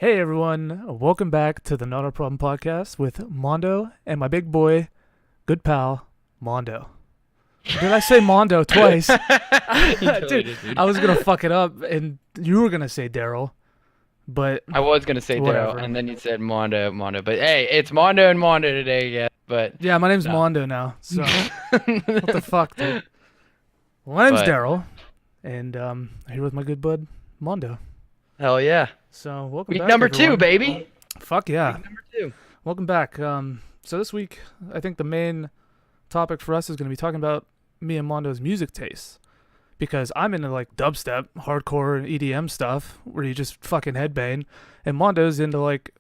Hey everyone, welcome back to the Not a Problem podcast with Mondo and my big boy, good pal, Mondo. Did I say Mondo twice? You totally Dude, did, dude. I was gonna fuck it up and you were gonna say Darrell, but I was gonna say Darrell, whatever. and then you said Mondo. But hey, it's Mondo and Mondo today, yeah. But Yeah, my name's no. Mondo now, so what the fuck, dude? Well, my name's But Darrell, and here with my good bud, Mondo. hell yeah, So welcome week back, number everyone. two, baby. Fuck yeah. Week number two. Welcome back. So this week, I think the main topic for us is going to be talking about me and Mondo's music tastes. Because I'm into like dubstep, hardcore, EDM stuff, where you just fucking headbang. And Mondo's into like,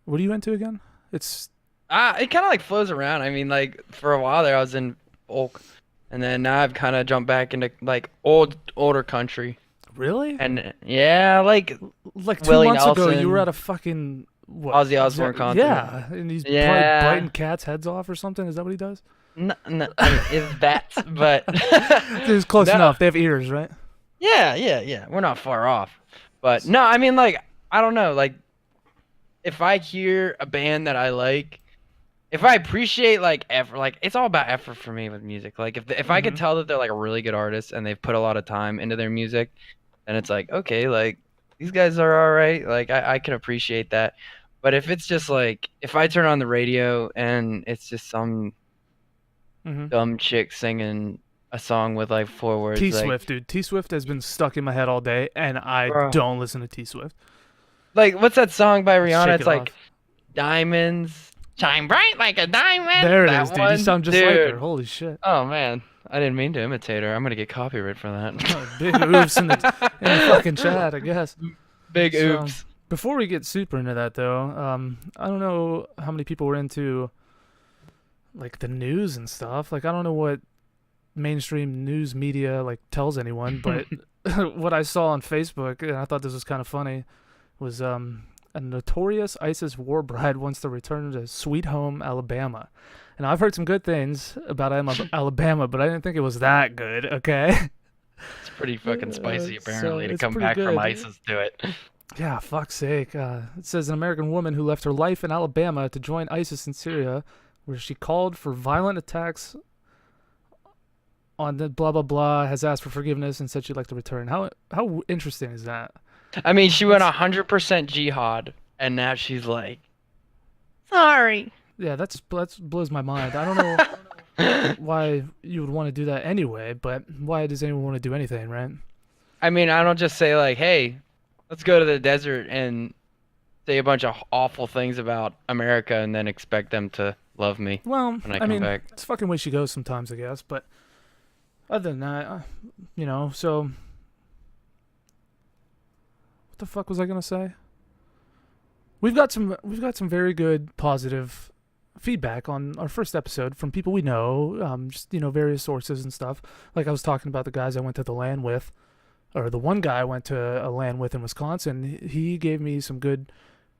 what are you into again? It's, It kind of like flows around. I mean, like for a while there, I was in folk, and then now I've kind of jumped back into like older country. really? And yeah, like Like 2 Willie months ago, you Nelson. were at a fucking, what? Ozzy Osbourne concert. Yeah, and he's probably Yeah. biting cats' heads off or something. Is that what he does? Is that? But It's close No. enough. They have ears, right? Yeah. We're not far off. But no, I mean, like, I don't know. Like, if I hear a band that I like, if I appreciate like effort, like it's all about effort for me with music. Like, if I could Mhm. tell that they're like a really good artist and they've put a lot of time into their music, then it's like, okay, like these guys are all right. Like, I can appreciate that. But if it's just like, if I turn on the radio and it's just some Mhm. dumb chick singing a song with like 4 words, T like, Swift, dude. T Swift has been stuck in my head all day, and I bro. don't listen to T Swift. Like, what's that song by Rihanna? Shake It's it like off. diamonds shine bright like a diamond. There it That is, dude. one, You sound just like dude. her. Holy shit. Oh man, I didn't mean to imitate her. I'm gonna get copyright for that. Oh, big oops in the fucking chat, I guess. Big So, oops. before we get super into that, though, I don't know how many people were into like the news and stuff. Like, I don't know what mainstream news media like tells anyone, but what I saw on Facebook, and I thought this was kind of funny, was a notorious ISIS war bride wants to return to Sweet Home, Alabama. And I've heard some good things about Alabama, but I didn't think it was that good. Okay. It's pretty fucking spicy So apparently to it's come pretty back from good. ISIS to it. Yeah, fuck's sake. It says an American woman who left her life in Alabama to join ISIS in Syria, where she called for violent attacks on the blah blah blah, has asked for forgiveness and said she'd like to return. How interesting is that? I mean, she went That's 100% jihad, and now she's like, sorry. yeah, that's blows my mind. I don't know why you would want to do that anyway, but why does anyone want to do anything, right? I mean, I don't just say like, hey, let's go to the desert and say a bunch of awful things about America and then expect them to love me Well, when I I come mean, back. it's fucking way she goes sometimes, I guess. But other than that, so what the fuck was I gonna say? We've got some very good positive feedback on our first episode from people we know, just various sources and stuff. Like I was talking about the guys I went to the land with, or the one guy I went to a land with in Wisconsin. He gave me some good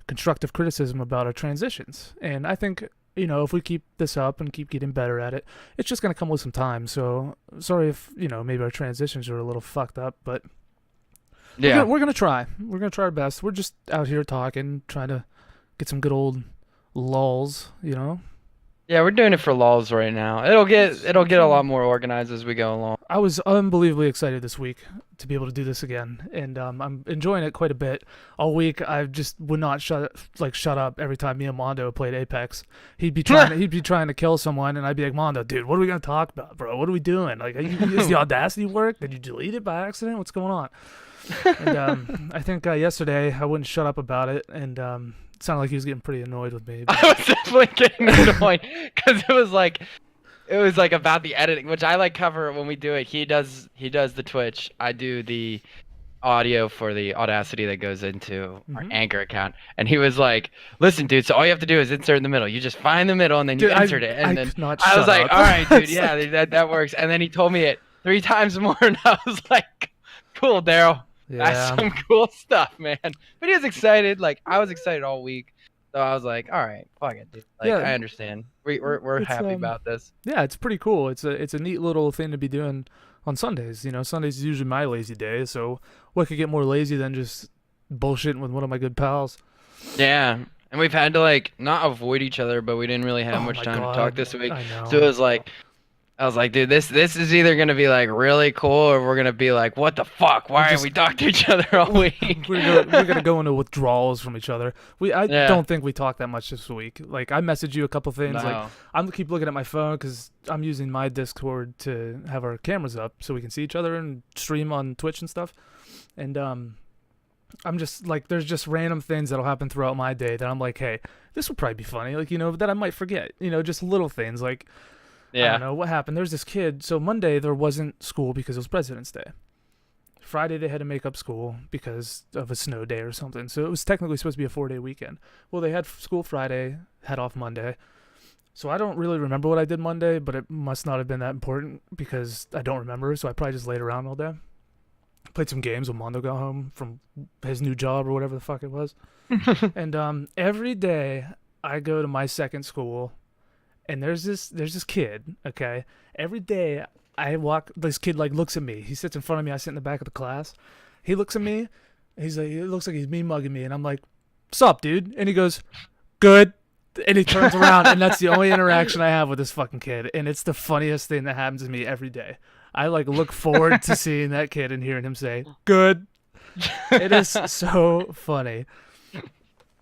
constructive criticism about our transitions, and I think if we keep this up and keep getting better at it, it's just gonna come with some time. So sorry if maybe our transitions are a little fucked up, but Yeah. we're gonna try. We're gonna try our best. We're just out here talking, trying to get some good old lulls. Yeah, we're doing it for lulls right now. It'll get a lot more organized as we go along. I was unbelievably excited this week to be able to do this again, and I'm enjoying it quite a bit. All week, I just would not shut up every time me and Mondo played Apex. He'd be trying to kill someone, and I'd be like, Mondo, dude, what are we gonna talk about, bro? What are we doing? Like, is the Audacity work? Did you delete it by accident? What's going on? And I think yesterday I wouldn't shut up about it, and it sounded like he was getting pretty annoyed with me. I was definitely getting annoyed because it was like about the editing, which I like cover when we do it. He does the Twitch. I do the audio for the Audacity that goes into our Mhm. Anchor account. And he was like, "Listen, dude. So all you have to do is insert in the middle. You just find the middle and then you Dude, insert it." And I then could not I was shut like, up. "All right, dude. It's Yeah, like- that works." And then he told me it 3 times more, and I was like, "Cool, Daryl. That's yeah. some cool stuff, man." But he was excited. Like I was excited all week. So I was like, all right, fuck it, dude. Like Yeah. I understand. We're It's, happy about this. Yeah, it's pretty cool. It's a neat little thing to be doing on Sundays. Sundays is usually my lazy day, so what could get more lazy than just bullshitting with one of my good pals. Yeah. And we've had to like not avoid each other, but we didn't really have Oh much my time to God, talk this week. I know. So it was like I was like, dude, this is either gonna be like really cool or we're gonna be like, what the fuck? Why are we talking to each other all week? we're gonna go into withdrawals from each other. I Yeah. don't think we talked that much this week. Like I messaged you a couple things. Like No. I'm keep looking at my phone because I'm using my Discord to have our cameras up so we can see each other and stream on Twitch and stuff. And I'm just like, there's just random things that'll happen throughout my day that I'm like, hey, this will probably be funny. Like, that I might forget. Just little things like, I Yeah. don't know what happened. There's this kid. So Monday there wasn't school because it was President's Day. Friday they had to make up school because of a snow day or something. So it was technically supposed to be a 4-day weekend. Well, they had school Friday, had off Monday. So I don't really remember what I did Monday, but it must not have been that important because I don't remember. So I probably just laid around all day. Played some games when Mondo got home from his new job or whatever the fuck it was. And every day I go to my second school, and there's this kid. Okay, every day I walk. This kid like looks at me. He sits in front of me. I sit in the back of the class. He looks at me. He's like, it looks like he's me mugging me, and I'm like, "Sup, dude?" And he goes, "Good." And he turns around, and that's the only interaction I have with this fucking kid, and it's the funniest thing that happens to me every day. I like look forward to seeing that kid and hearing him say "good." It is so funny.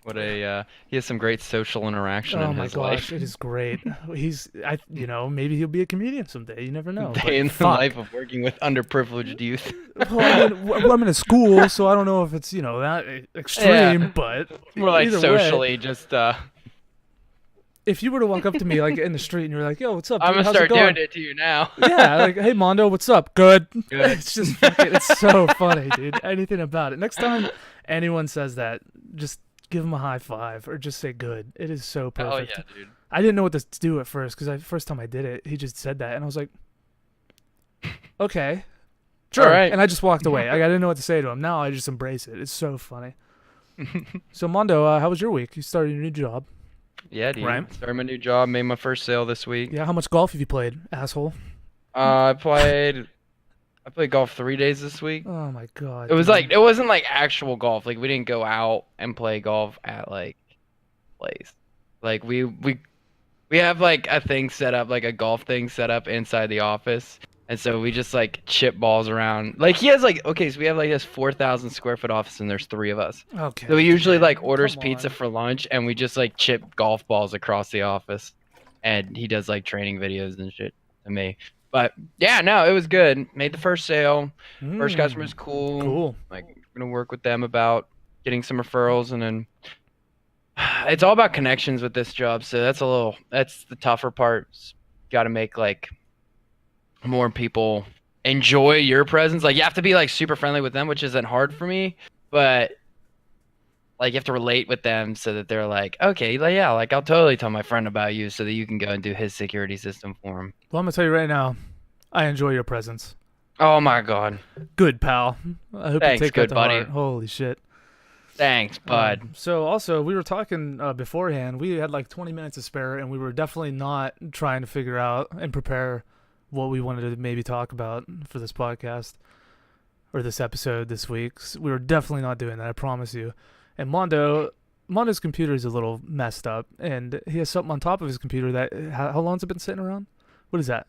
What a he has some great social interaction Oh in my his gosh, life. it is great. Maybe he'll be a comedian someday. You never know. Day in the fuck. life of working with underprivileged youth. Well, I mean, I'm in a school, so I don't know if it's that extreme, Yeah. but More like either way, socially, just if you were to walk up to me like in the street and you're like, "Yo, what's up, dude? I'm gonna How's start it going?" doing it to you now. Yeah, like, "Hey, Mondo, what's up? Good." Good. It's just fucking, it's so funny, dude. Anything about it. Next time anyone says that, just give them a high five or just say "good." It is so Oh perfect. yeah, dude. I didn't know what to do at first because first time I did it, he just said that, and I was like, "Okay, sure." All right. And I just walked away. Like, I didn't know what to say to him. Now I just embrace it. It's so funny. So Mondo, how was your week? You started your new job. Yeah, dude. Right. Started my new job. Made my first sale this week. Yeah. How much golf have you played, asshole? I played golf 3 days this week. Oh my god. It was dude. like it wasn't like actual golf. Like we didn't go out and play golf at like place. Like we have like a thing set up, like a golf thing set up inside the office. And so we just like chip balls around. Like he has like okay, so we have like this 4,000 square foot office and there's 3 of us. Okay. So he usually man, like orders come pizza on. for lunch and we just like chip golf balls across the office. And he does like training videos and shit to me. But yeah, no, it was good. Made the first sale. First customer's cool. Cool. Like gonna work with them about getting some referrals and then it's all about connections with this job. So that's the tougher part. Got to make like more people enjoy your presence. Like you have to be like super friendly with them, which isn't hard for me, but like you have to relate with them so that they're like, okay, like, yeah, like I'll totally tell my friend about you so that you can go and do his security system for him. Well, I'm gonna tell you right now, I enjoy your presence. Oh my god. Good pal. I hope Thanks, you take good that to buddy. heart. Holy shit. Thanks, bud. So also we were talking beforehand. We had like 20 minutes to spare, and we were definitely not trying to figure out and prepare what we wanted to maybe talk about for this podcast or this episode this week. We were definitely not doing that. I promise you. And Mondo's computer is a little messed up, and he has something on top of his computer that how long's it been sitting around? What is that?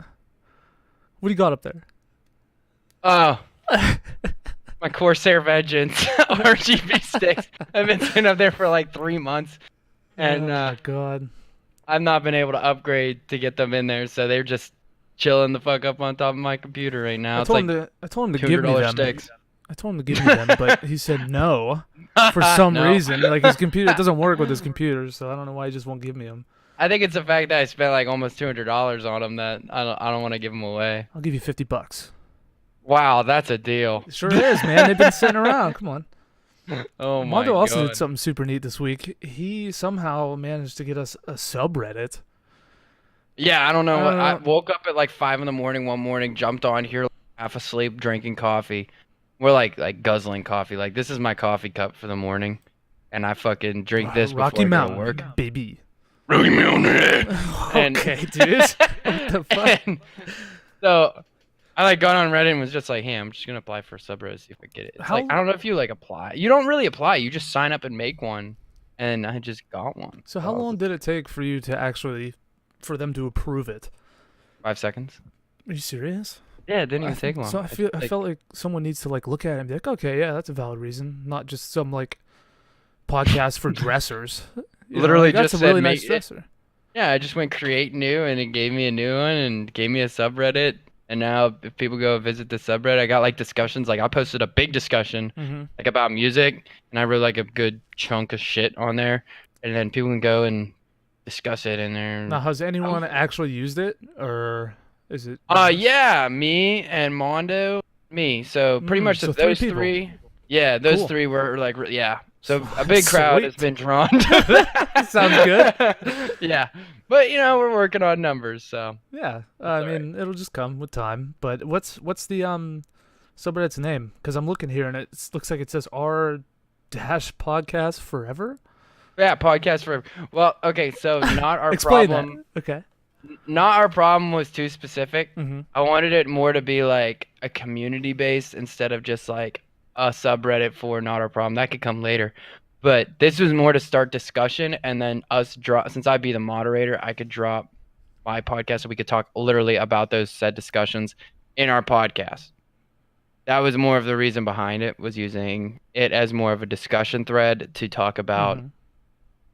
What do you got up there? Oh. My Corsair Vengeance RGB sticks. I've been sitting up there for like 3 months, and oh my god. I've not been able to upgrade to get them in there, so they're just chilling the fuck up on top of my computer right now. I It's told like him to give me $200 them. sticks. I told him to give me them, but he said no for some No. reason. Like his computer, it doesn't work with his computer, so I don't know why he just won't give me them. I think it's the fact that I spent like almost $200 on them that I don't want to give them away. I'll give you $50. Wow, that's a deal. It sure is, man. They've been sitting around. Come on. Oh my Mondo also god. did something super neat this week. He somehow managed to get us a subreddit. Yeah, I don't know. I Uh, woke up at like 5 in the morning one morning, jumped on here, half asleep, drinking coffee. We're like guzzling coffee. Like this is my coffee cup for the morning, and I fucking drink this before Rocky I go Mountain, to work. baby. Rocky Mountain. And- Okay, dude. What the fuck? And so I like got on Reddit and was just like, hey, I'm just gonna apply for a subreddit, see if I get it. It's like I How don't know if you like apply. You don't really apply. You just sign up and make one, and I just got one. so So how I was long like, did it take for you to actually for them to approve it? 5 seconds. Are you serious? Yeah, it didn't even take long. So I Like, felt like someone needs to like look at it and be like, okay, yeah, that's a valid reason, not just some like podcast for dressers. Literally like, that's just a really said nice make it. dresser. Yeah, I just went create new, and it gave me a new one, and gave me a subreddit. And now, if people go visit the subreddit, I got like discussions. Like I posted a big discussion, Mm-hmm. like about music, and I wrote like a good chunk of shit on there, and then people can go and discuss it in there. Now, has anyone actually used it, or is it? Yeah, me and Mondo, me. So pretty much so those 3 people. three. Yeah, those Cool. three were like, yeah. So a big crowd has Sweet. been drawn to that. Sounds good. Yeah, but we're working on numbers, so. Yeah, I mean, it'll just come with time. But what's the subreddit's name? Because I'm looking here and it looks like it says R dash podcast forever. Yeah, podcast for. Well, okay, so not our Explain problem. that. Okay. Not our problem was too specific. Mm-hmm. I wanted it more to be like a community based instead of just like a subreddit for not our problem. That could come later. But this was more to start discussion, and then us drop. Since I'd be the moderator, I could drop my podcast so we could talk literally about those said discussions in our podcast. That was more of the reason behind it, was using it as more of a discussion thread to talk about,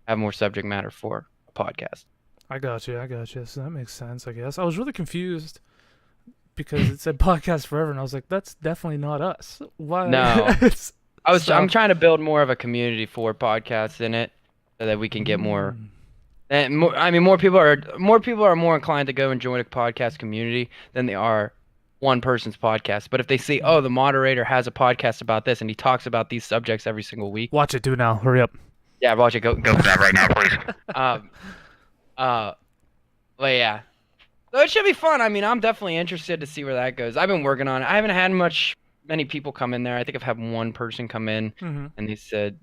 have more subject matter for a podcast. I got you. So that makes sense, I guess. I was really confused because it said podcast forever, and I was like, that's definitely not us. Why? No. So- I'm trying to build more of a community for podcasts in it, so that we can get more. And more, I mean, more people are more inclined to go and join a podcast community than they are one person's podcast. But if they see, oh, the moderator has a podcast about this and he talks about these subjects every single week. Watch it. Do it now. Hurry up. Yeah, watch it. Go for that right now, please. But yeah. So it should be fun. I mean, I'm definitely interested to see where that goes. I've been working on it. I haven't had many people come in there. I think I've had one person come in and they said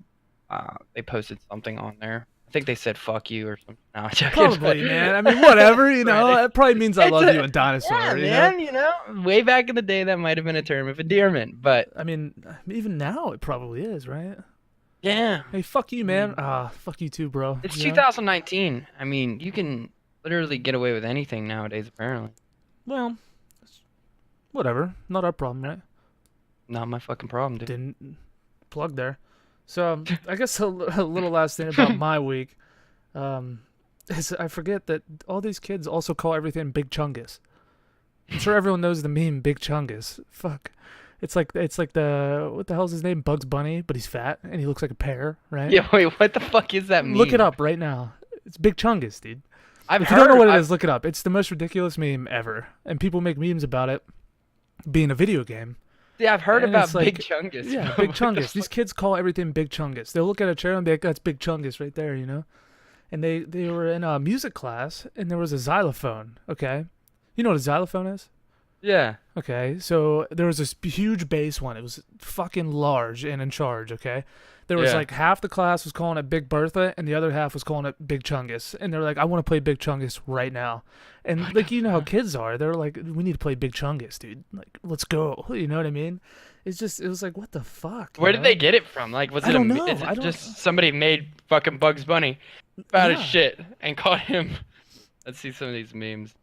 they posted something on there. I think they said "fuck you" or something. No, I'm joking. Probably, man. I mean, whatever. You know, it probably means I love you and dinosaur. Yeah, man. You know, way back in the day, that might have been a term of endearment. But I mean, even now it probably is, right? yeah, Hey, fuck you, man. Fuck you too, bro. it's You know? 2019. I mean, you can literally get away with anything nowadays, apparently. Well, whatever. Not our problem, right? Not my fucking problem, dude. Didn't plug there. So I guess a little last thing about my week is I forget that all these kids also call everything Big Chungus. I'm sure everyone knows the meme Big Chungus. Fuck. It's like the what the hell's his name? Bugs Bunny, but he's fat and he looks like a pear, right? Yeah, wait, what the fuck is that meme? Look it up right now. It's Big Chungus, dude. If If you don't know what it is, look it up. It's the most ridiculous meme ever, and people make memes about it being a video game. Yeah, I've heard And about it's like- Big Chungus. Yeah, What Big the Chungus. These fuck? kids call everything Big Chungus. They'll look at a chair and be like, "That's Big Chungus right there," you know. And they were in a music class, and there was a xylophone. Okay, you know what a xylophone is? Yeah. Okay, so there was this huge bass one. It was fucking large and in charge. Okay, there was Yeah. like half the class was calling it Big Bertha, and the other half was calling it Big Chungus. And they're like, "I want to play Big Chungus right now." And like, you know how kids are. They're like, "We need to play Big Chungus, dude. Like, let's go." You know what I mean? It was like, what the fuck? Where you did know? they get it from? Like, was I it don't a, know. is it I don't- just somebody made fucking Bugs Bunny fat as Yeah. shit and called him? Let's see some of these memes.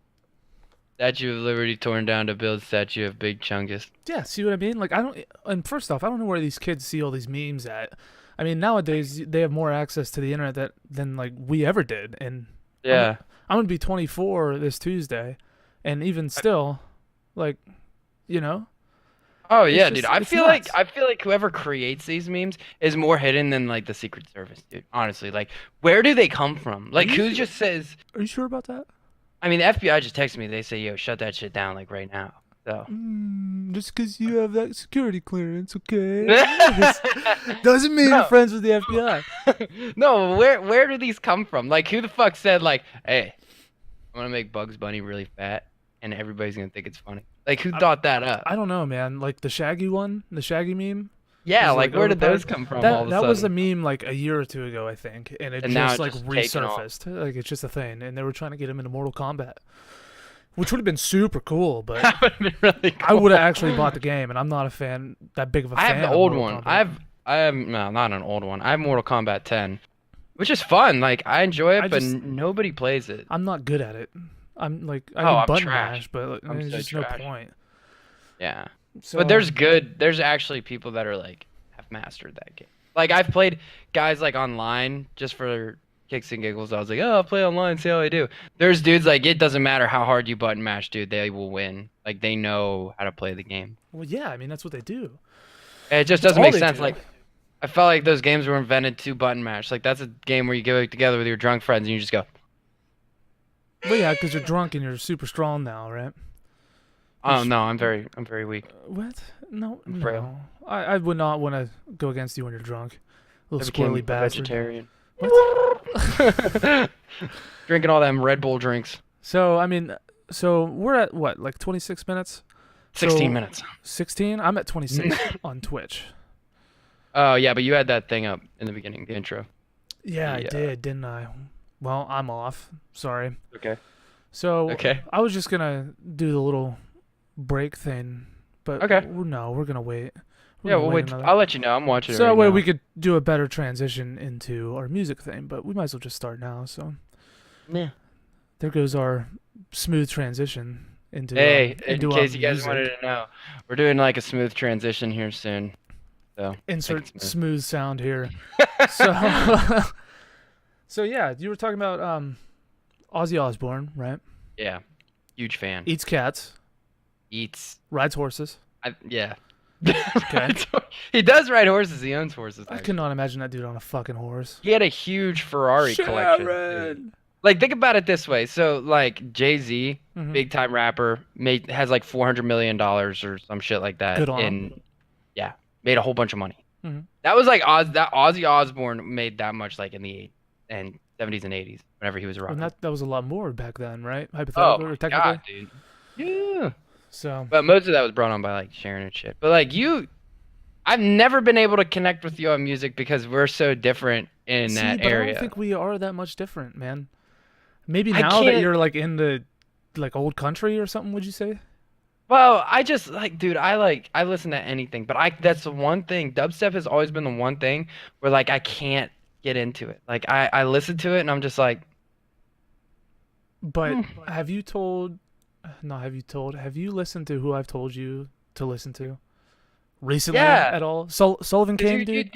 Statue of Liberty torn down to build statue of Big Chungus. Yeah, see what I mean? Like, I don't. And first off, I don't know where these kids see all these memes at. I mean, nowadays they have more access to the internet than like we ever did. And Yeah. I'm gonna be 24 this Tuesday, and even still, like, you know. Oh It's yeah, just- dude. I it's feel nuts. like whoever creates these memes is more hidden than like the Secret Service, dude. Honestly, like where do they come from? Like you who sure? just says? Are you sure about that? I mean, the FBI just texted me. They say, "Yo, shut that shit down like right now." So. Just because you have that security clearance, okay? Doesn't mean No. you're friends with the FBI. No, where do these come from? Like who the fuck said like, "Hey, I'm gonna make Bugs Bunny really fat and everybody's gonna think it's funny." Like who thought that up? I don't know, man. Like the Shaggy one, the Shaggy meme. Yeah, was, like like, where did those overpowered. come from all of a That was a sudden? meme like a year or two ago, I think, and it And now just it's like just taken off. resurfaced. Like it's just a thing, and they were trying to get him into Mortal Kombat. which would have been super cool. But That would have been really cool. I would have actually bought the game, and I'm not a fan that big of a I fan. have the of old Mortal one. Kombat. I have no, not an old one. I have Mortal Kombat 10, which is fun. Like I enjoy it, I but just- nobody plays it. I'm not good at it. I'm like I Oh, can I'm button trash. mash, but I'm there's so just trash. no point. Yeah. So, But there's actually people that are like have mastered that game. Like I've played guys like online just for kicks and giggles. I was like, oh, I'll play online, see how I do. There's dudes like it doesn't matter how hard you button mash, dude, they will win. Like they know how to play the game. well, yeah, I mean that's what they do. It just That's doesn't all make they sense. do. Like I felt like those games were invented to button mash. Like that's a game where you go together with your drunk friends and you just go, Well, yeah, because you're drunk and you're super strong now, right? oh no, I'm very weak. What? No, I'm frail. no. I would not want to go against you when you're drunk. I Little became squirrely a bastard. vegetarian. What? Drinking all them Red Bull drinks. So I mean, so we're at what, like 26 minutes? 16 So- minutes. 16? I'm at 26 on Twitch. Oh yeah, but you had that thing up in the beginning, the intro. Yeah, I Yeah. did, didn't I? Well, I'm off. Sorry. Okay. So Okay. I was just gonna do the little break thing, but Okay. we're gonna wait. We're Yeah, gonna we'll wait. another- I'll let you know. I'm watching it So that right way now. we could do a better transition into our music thing, but we might as well just start now. So Yeah. there goes our smooth transition into Hey, into in our case you guys music. wanted to know, we're doing like a smooth transition here soon. So Insert smooth. smooth sound here. So so yeah, you were talking about Ozzy Osbourne, right? yeah, huge fan. Eats cats, Eats. rides horses. Yeah. Okay. He does ride horses. He owns horses. I actually. cannot imagine that dude on a fucking horse. He had a huge Ferrari collection. dude. Like think about it this way. So like Jay-Z, Mhm. big time rapper, has like $400 million or some shit like that. Good on him. And yeah, made a whole bunch of money. Mhm. That was like Ozzy Osbourne made that much like in the 70s and 80s whenever he was And rocking. that was a lot more back then, right? Oh Hypothetically or my technically. god, dude. Yeah. So But most of that was brought on by like Sharon and shit. But like I've never been able to connect with you on music because we're so different in see, that but I area. don't think we are that much different, man. Maybe I now that can't- you're like in the like old country or something, would you say? Well, I just like, dude, I listen to anything, but that's the one thing. Dubstep has always been the one thing where like I can't get into it. Like I listen to it and I'm just like, But have you listened to who I've told you to listen to recently Yeah. at all? Sullivan King, dude?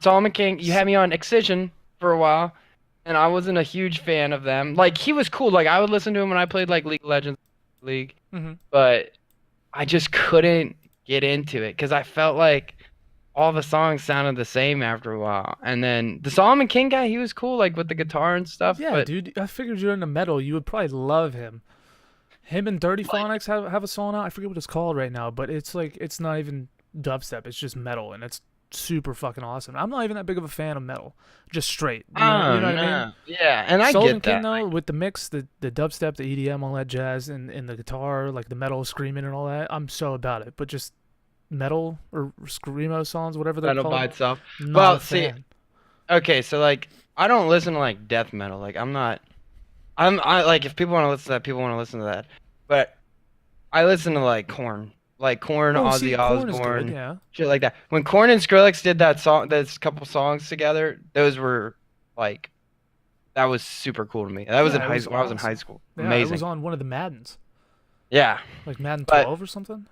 Solomon King, you had me on Excision for a while, and I wasn't a huge fan of them. Like he was cool. Like I would listen to him when I played like League of Legends League, Mhm. but I just couldn't get into it because I felt like all the songs sounded the same after a while. And then the Solomon King guy, he was cool, like with the guitar and stuff. Yeah, but dude. I figured you're into metal. You would probably love him. Him and Dirty Phonics have a song out. I forget what it's called right now, but it's like it's not even dubstep. It's just metal, and it's super fucking awesome. I'm not even that big of a fan of metal. Just straight. You know what I mean? Yeah, and I Sullivan get that. King though, with the mix, the dubstep, the EDM, all that jazz, and the guitar, like the metal screaming and all that, I'm so about it. But just metal or screamo songs, whatever they're Metal called, by itself. not Well, a see, fan. Okay, so like I don't listen to like death metal. Like I like if people want to listen to that, people want to listen to that. But I listen to like Korn, Oh, see, Ozzy Korn is good, Osbourne, yeah. shit like that. When Korn and Skrillex did that song, those couple songs together, those were like that was super cool to me. That was Yeah, in it high was school. I was in high awesome. school. Yeah, Amazing. it was on one of the Maddens, Yeah, like Madden But- 12 or something.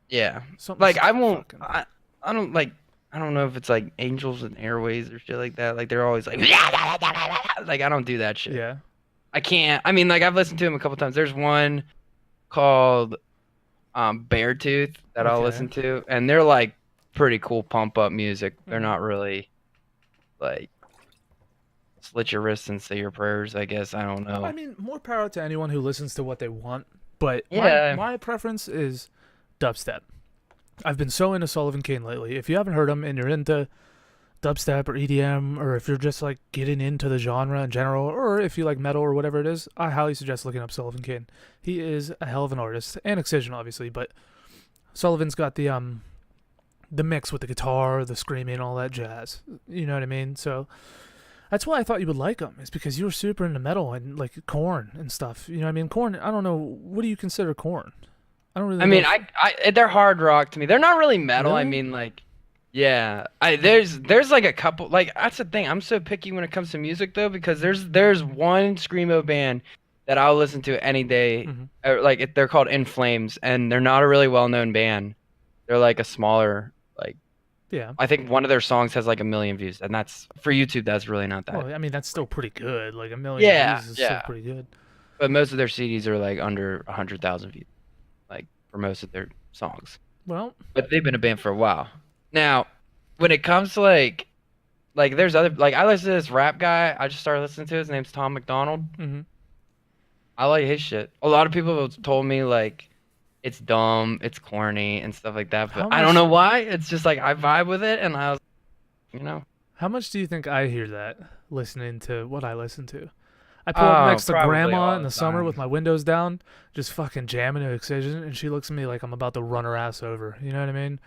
yeah. Something Like I won't. fucking- I don't like. I don't know if it's like Angels and Airways or shit like that. Like they're always like, like I don't do that shit. Yeah. I can't. I mean, like I've listened to him a couple times. There's one called Beartooth that I'll Okay. listen to, and they're like pretty cool pump up music. They're Mhm. not really like slit your wrists and say your prayers. I guess I don't know. I mean, more power to anyone who listens to what they want, but Yeah. my preference is dubstep. I've been so into Sullivan King lately. If you haven't heard him and you're into dubstep or EDM, or if you're just like getting into the genre in general, or if you like metal or whatever it is, I highly suggest looking up Sullivan King. He is a hell of an artist, and Excision obviously, but Sullivan's got the mix with the guitar, the screaming, all that jazz. You know what I mean? So That's why I thought you would like them. Is because you were super into metal and like Corn and stuff. You know what I mean? Corn. I don't know. What do you consider Corn? I don't really I know. mean, they're hard rock to me. They're not really metal. I Really? mean, like, yeah. There's like a couple. Like that's the thing. I'm so picky when it comes to music though, because there's one screamo band that I'll listen to any day. Mm-hmm. They're called In Flames, and they're not a really well-known band. They're like a smaller, like Yeah. I think one of their songs has like 1 million views, and that's for YouTube. That's really not that. Well, I mean, that's still pretty good. Like 1 million Yeah, views is still yeah. pretty good. But most of their CDs are like under 100,000 views, like for most of their songs. Well, But they've been a band for a while. Now, when it comes to like there's other like I listen to this rap guy. I just started listening to. His name's Tom McDonald. mm-hmm. I like his shit. A lot of people have told me like it's dumb, it's corny, and stuff like that. How But I don't much? know why. It's just like I vibe with it, and I was, you know. How much do you think I hear that listening to what I listen to? I pull up Oh, next to probably grandma all in the the summer time. with my windows down, just fucking jamming to Excision, and she looks at me like I'm about to run her ass over. You know what I mean?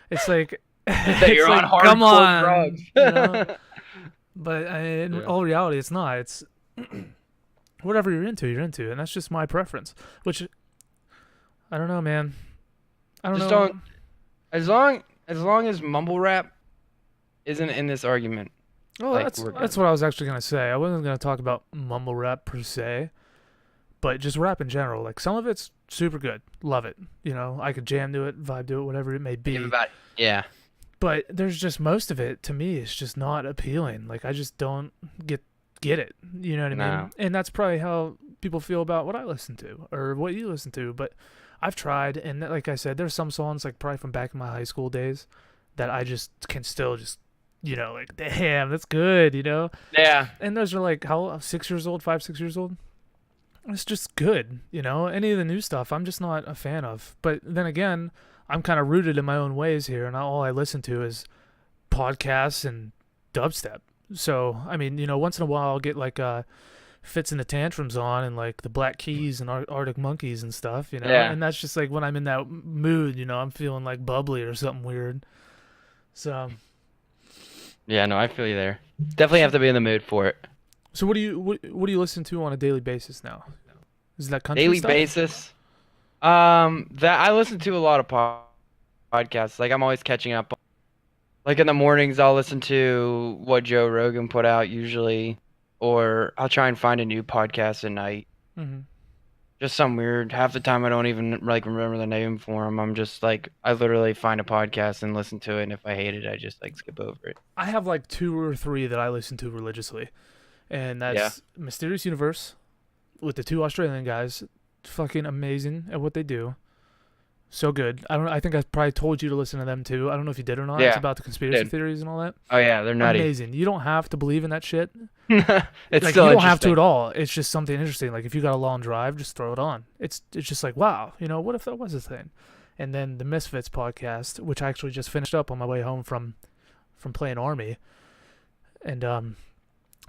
It's like, That it's you're on like, hardcore come on, drugs. you know? But in Yeah. all reality, it's not. It's whatever you're into, and that's just my preference. Which I don't know, man. I don't Just know. don't. As long as mumble rap isn't in this argument, Well, like that's we're good. that's what I was actually gonna say. I wasn't gonna talk about mumble rap per se, but just rap in general. Like some of it's super good, love it. You know, I could jam to it, vibe to it, whatever it may be. Yeah. But there's just most of it to me is just not appealing. Like I just don't get it. You know what I mean? No. And that's probably how people feel about what I listen to or what you listen to. But I've tried, and like I said, there's some songs like probably from back in my high school days that I just can still just like damn, that's good. Yeah. And those are like how 6 years old, 5, 6 years old. It's just good. Any of the new stuff I'm just not a fan of. But then again, I'm kind of rooted in my own ways here, and all I listen to is podcasts and dubstep. So I mean, once in a while I'll get like Fits and the Tantrums on, and like the Black Keys and Arctic Monkeys and stuff. Yeah. And that's just like when I'm in that mood. I'm feeling like bubbly or something weird. So Yeah. No, I feel you there. Definitely have to be in the mood for it. So what do you listen to on a daily basis now? Is that country Daily stuff? basis. That I listen to a lot of podcasts. Like I'm always catching up. Like in the mornings, I'll listen to what Joe Rogan put out usually, or I'll try and find a new podcast at night. Mm-hmm. Just some weird. Half the time, I don't even like remember the name for them. I'm just like, I literally find a podcast and listen to it, and if I hate it, I just like skip over it. I have like 2 or 3 that I listen to religiously, and that's Yeah. Mysterious Universe with the 2 Australian guys. Fucking amazing at what they do. So good. I think I probably told you to listen to them too. I don't know if you did or not. It's Yeah, about the conspiracy did. theories and all that. Oh yeah, they're nutty. Amazing. You don't have to believe in that shit. It's Like still you don't have to interesting. at all. It's just something interesting. Like if you got a long drive, just throw it on. It's just like wow. What if that was a thing? And then the Misfits podcast, which I actually just finished up on my way home from playing Army, and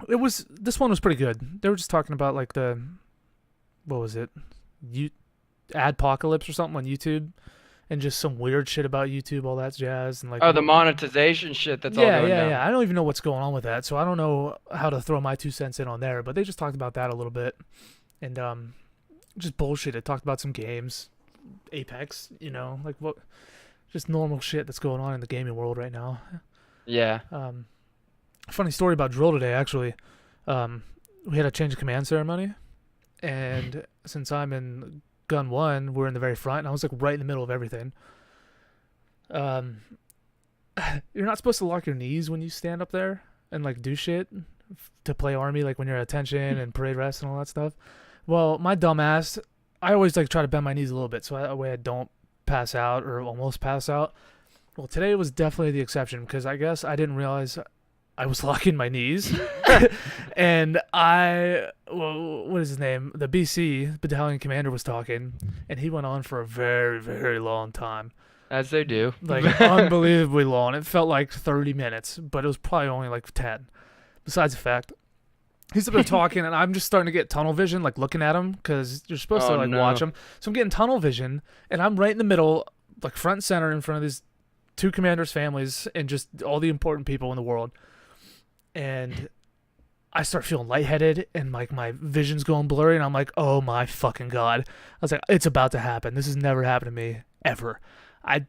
this one was pretty good. They were just talking about like what was it, Adpocalypse or something on YouTube, and just some weird shit about YouTube, all that jazz, and like Oh, the monetization shit that's all going down. yeah. I don't even know what's going on with that, so I don't know how to throw my 2 cents in on there. But they just talked about that a little bit, and just bullshit. It talked about some games, Apex, like what, just normal shit that's going on in the gaming world right now. Yeah. Funny story about Drill today, actually. We had a change of command ceremony, and since I'm in Gun 1, we're in the very front, and I was like right in the middle of everything. You're not supposed to lock your knees when you stand up there and like do shit to play Army, like when you're at attention and parade rest and all that stuff. Well, my dumb ass, I always like try to bend my knees a little bit so that way I don't pass out or almost pass out. Well, today was definitely the exception because I guess I didn't realize I was locking my knees. And what is his name? The BC battalion commander was talking, and he went on for a very, very long time. As they do. Like unbelievably long. It felt like 30 minutes, but it was probably only like 10. Besides the fact, he's up there talking, and I'm just starting to get tunnel vision, like looking at him, because you're supposed to like no. watch him. So I'm getting tunnel vision, and I'm right in the middle, like front and center in front of these 2 commanders' families and just all the important people in the world. And I start feeling lightheaded and like my vision's going blurry, and I'm like, oh my fucking god. I was like, it's about to happen. This has never happened to me ever. I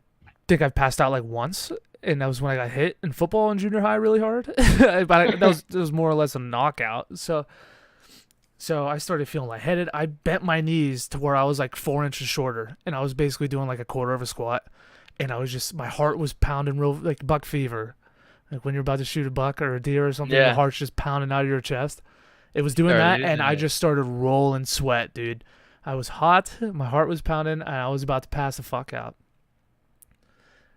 think I've passed out like once, and that was when I got hit in football in junior high really hard. But that was more or less a knockout. So I started feeling lightheaded. I bent my knees to where I was like 4 inches shorter, and I was basically doing like a quarter of a squat, and I was just my heart was pounding real like buck fever. Like when you're about to shoot a buck or a deer or something, your heart's just pounding out of your chest. It was doing that, and I just started rolling sweat, dude. I was hot, my heart was pounding, and I was about to pass the fuck out.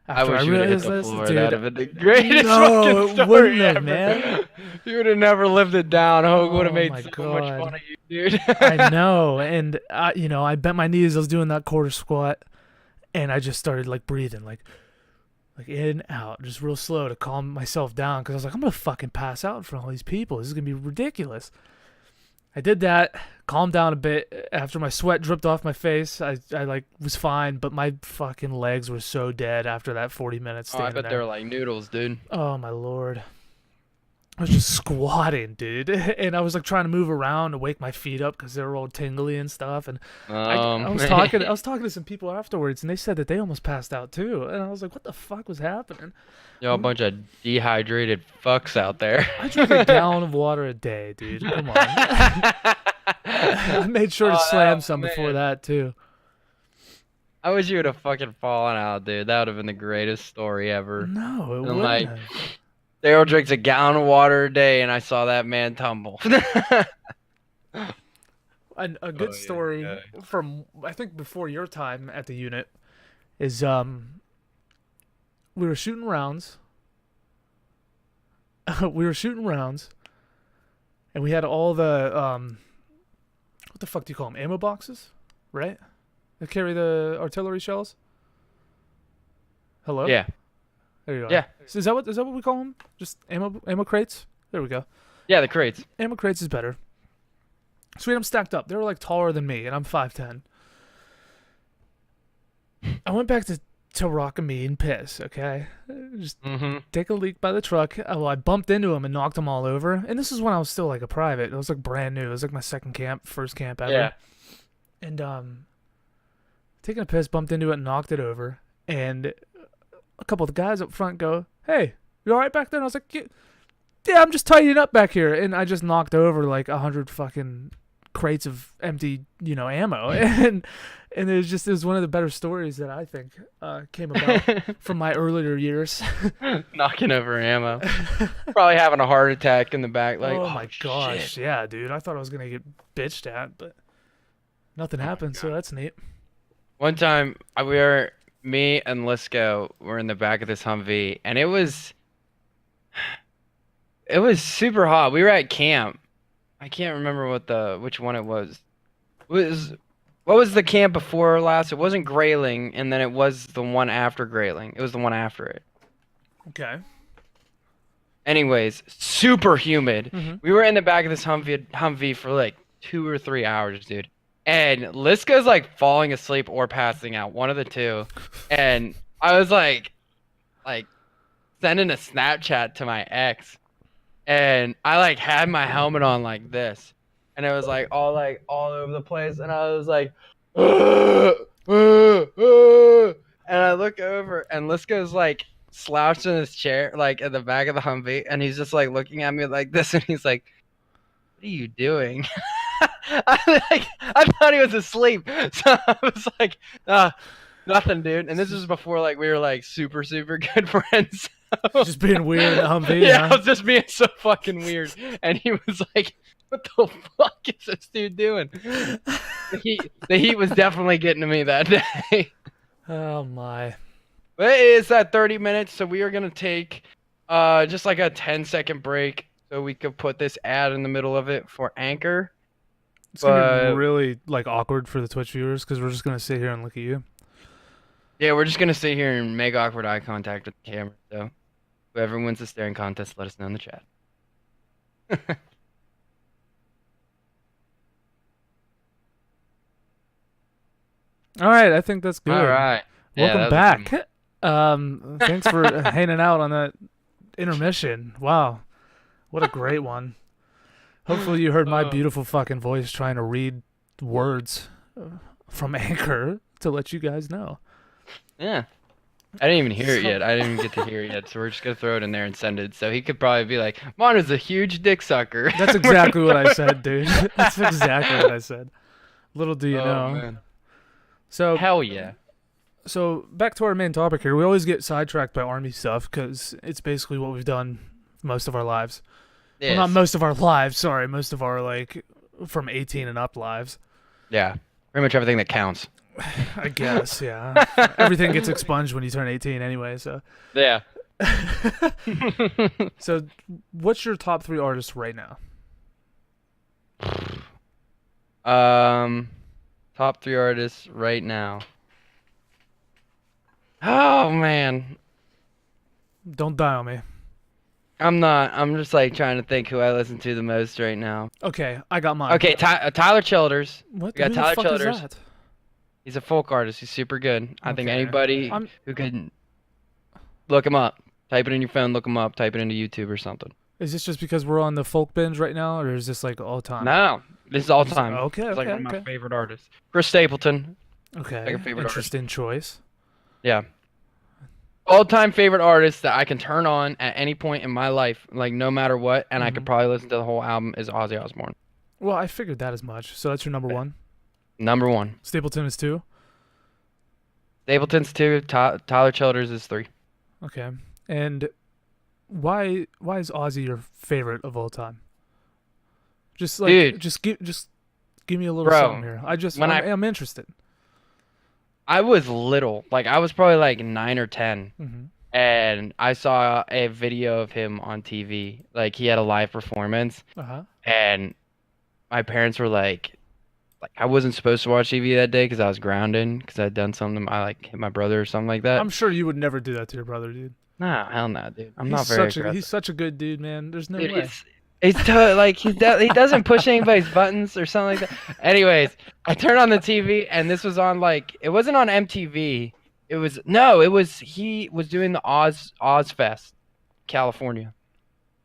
After I wish you would have hit the floor. Dude, that would have been the greatest no, fucking story wouldn't have, ever. Man. You would have never lived it down. Hogue would have made my so God. much fun of you, dude. I know, and I bent my knees. I was doing that quarter squat, and I just started like breathing, like in, out, just real slow to calm myself down, because I was like, I'm gonna fucking pass out in front of all these people. This is gonna be ridiculous. I did that, calmed down a bit. After my sweat dripped off my face, I like was fine, but my fucking legs were so dead after that 40 minutes standing I bet there. they were like noodles, dude. Oh my lord. I was just squatting, dude, and I was like trying to move around to wake my feet up because they were all tingly and stuff. And I was talking to some people afterwards, and they said that they almost passed out too. And I was like, "What the fuck was happening?" Yo, a bunch of dehydrated fucks out there. I drink a gallon of water a day, dude. Come on. I made sure to slam some before that too. I wish you would have fucking fallen out, dude. That would have been the greatest story ever. No, it And wouldn't have. Darrell drinks a gallon of water a day, and I saw that man tumble. A good story from, I think, before your time at the unit is we were shooting rounds. And we had all the what the fuck do you call them? Ammo boxes, right? That carry the artillery shells. Hello? Yeah. There you go. Yeah. Is that what we call them? Just ammo crates? There we go. Yeah, the crates. Ammo crates is better. So we had them stacked up. They were like taller than me, and I'm 5'10". I went back to rock a mean piss, okay? Just take a leak by the truck. Well, I bumped into him and knocked them all over. And this is when I was still like a private. It was like brand new. It was like my first camp ever. Yeah. And taking a piss, bumped into it and knocked it over. And a couple of the guys up front go, "Hey, you all right back there?" And I was like, "Yeah, I'm just tidying up back here." And I just knocked over like 100 fucking crates of empty, ammo. And it was one of the better stories that I think came about from my earlier years. Knocking over ammo. Probably having a heart attack in the back. Like, oh my gosh, shit. yeah, dude. I thought I was gonna get bitched at, but nothing happened, so that's neat. One time, me and Lisco were in the back of this Humvee, and it was super hot. We were at camp. I can't remember which one it was. What was the camp before last? It wasn't Grayling, and then it was the one after Grayling. It was the one after it. Okay. Anyways, super humid. Mm-hmm. We were in the back of this Humvee for like 2 or 3 hours, dude. And Lisco's like falling asleep or passing out, one of the two. And I was like sending a Snapchat to my ex, and I like had my helmet on like this, and it was like all over the place, and I was like, and I look over, and Lisco's like slouched in his chair, like at the back of the Humvee, and he's just like looking at me like this, and he's like, "What are you doing?" I thought he was asleep, so I was like, nothing, dude. And this was before like we were like super good friends. So. Just being weird in the Humvee. Yeah, I was just being so fucking weird, and he was like, "What the fuck is this dude doing?" The heat was definitely getting to me that day. Oh my! But it's at 30 minutes, so we are gonna take just like a 10-second break, so we could put this ad in the middle of it for Anchor. It's gonna be really like awkward for the Twitch viewers because we're just gonna sit here and look at you. Yeah, we're just gonna sit here and make awkward eye contact with the camera. So, whoever wins the staring contest, let us know in the chat. All right, I think that's good. All right, welcome back. Thanks for hanging out on that intermission. Wow, what a great one. Hopefully you heard my Oh. beautiful fucking voice trying to read words from Anchor to let you guys know. Yeah. I didn't even hear it So- yet. I didn't even get to hear it yet, so we're just gonna throw it in there and send it. So he could probably be like, "Mondo's a huge dick sucker." That's exactly what I said, dude. That's exactly what I said. Little do you Oh, know. man. So Hell yeah. So back to our main topic here. We always get sidetracked by army stuff because it's basically what we've done most of our lives. Yes. Well, not most of our lives. Sorry, most of our like from 18 and up lives. Yeah. Pretty much everything that counts. I guess, yeah. Everything gets expunged when you turn 18 anyway. So, Yeah. so what's your top 3 artists right now? Top 3 artists right now. Oh man. Don't die on me. I'm not. I'm just like trying to think who I listen to the most right now. Okay, I got mine. Okay, Tyler Childers. What? We got Who Tyler the fuck Childers. is that? He's a folk artist. He's super good. I think Okay. anybody I'm- who can look him up, type it in your phone, look him up, type it into YouTube or something. Is this just because we're on the folk binge right now, or is this like all time? No, this is all time. Okay, He's like okay, one of my okay. favorite artists. Chris Stapleton. Okay, Like a favorite interesting choice. Yeah. All-time favorite artist that I can turn on at any point in my life, like no matter what, and I could Mhm. probably listen to the whole album is Ozzy Osbourne. Well, I figured that as much. So that's your number Okay. 1. Number 1. Stapleton is 2. Stapleton's 2. Tyler Childers is 3. Okay. And why is Ozzy your favorite of all time? Just like Dude. just give me a little Bro, something here. I'm interested. I was little, like I was probably like 9 or 10. Mhm. And I saw a video of him on TV. Like he had a live performance, Uh-huh. and my parents were like I wasn't supposed to watch TV that day because I was grounded because I'd done something. I like hit my brother or something like that. I'm sure you would never do that to your brother, dude. No, hell no, dude. I'm He's not very such aggressive. he's such a good dude, man. There's no Dude, way. like he doesn't push anybody's buttons or something like that. Anyways, I turned on the TV and this was on like it wasn't on MTV. It was he was doing the Ozfest, California,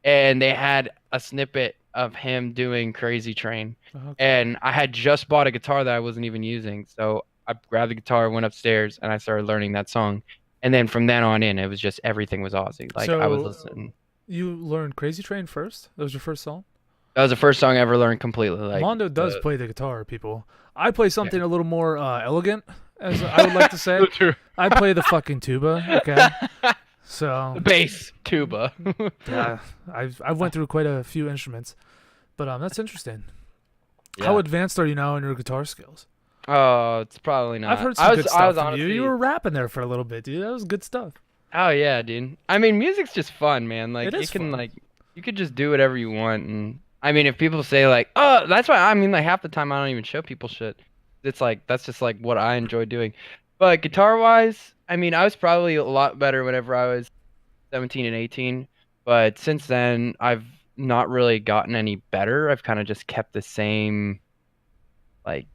and they had a snippet of him doing Crazy Train, Okay. and I had just bought a guitar that I wasn't even using, so I grabbed the guitar, went upstairs, and I started learning that song, and then from then on in, it was just everything was Ozzy. Like I was So- listening. You learned Crazy Train first? That was your first song? That was the first song I ever learned completely. Like Mondo does play the guitar, people. I play something a little more elegant, as I would like to say. True. I play the fucking tuba, okay? So, The bass, tuba. yeah, I went through quite a few instruments. But that's interesting. Yeah. How advanced are you now in your guitar skills? Oh, it's probably not. I've heard some I was, good I stuff was from honestly, you. You were rapping there for a little bit, dude. That was good stuff. Oh yeah, dude. I mean, music's just fun, man. Like It you is can fun. like you could just do whatever you want, and I mean, if people say like, oh, that's why I mean, like half the time I don't even show people shit. It's like that's just like what I enjoy doing. But guitar wise, I mean, I was probably a lot better whenever I was 17 and 18. But since then, I've not really gotten any better. I've kind of just kept the same. Like,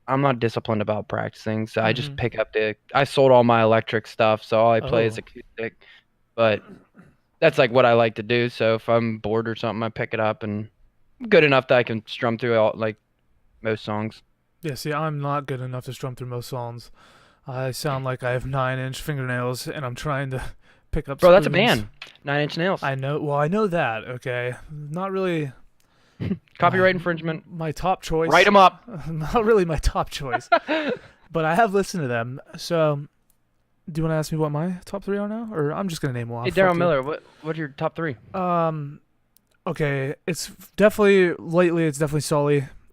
I'm not disciplined about practicing, so I just Mhm. pick up I sold all my electric stuff, so all I play is Oh. acoustic. But that's like what I like to do. So if I'm bored or something, I pick it up and I'm good enough that I can strum through all like most songs. Yeah, see, I'm not good enough to strum through most songs. I sound like I have 9-inch fingernails, and I'm trying to pick up Bro, that's a spoons. band. 9 Inch Nails. I know. Well, I know that. Okay, not really Copyright infringement. my top choice. Write them up. Not really my top choice, but I have listened to them. So, do you want to ask me what my top 3 are now, or I'm just gonna name one? Hey, Fuck Darrell you. Miller, what's your top 3? Okay, it's definitely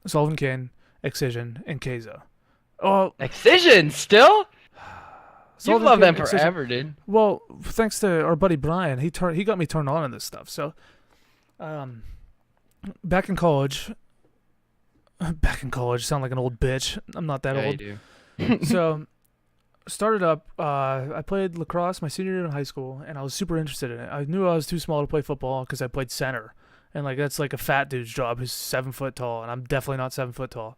Sullivan Kane, Excision, and Keizo. Oh, Excision still? You've Sullivan loved Kane, them Excision. forever, dude. Well, thanks to our buddy Brian, he got me turned on this stuff. So, back in college, sound like an old bitch. I'm not that Yeah, old. you do. So, started up. I played lacrosse my senior year in high school, and I was super interested in it. I knew I was too small to play football because I played center, and like that's like a fat dude's job who's 7 foot tall, and I'm definitely not 7 foot tall.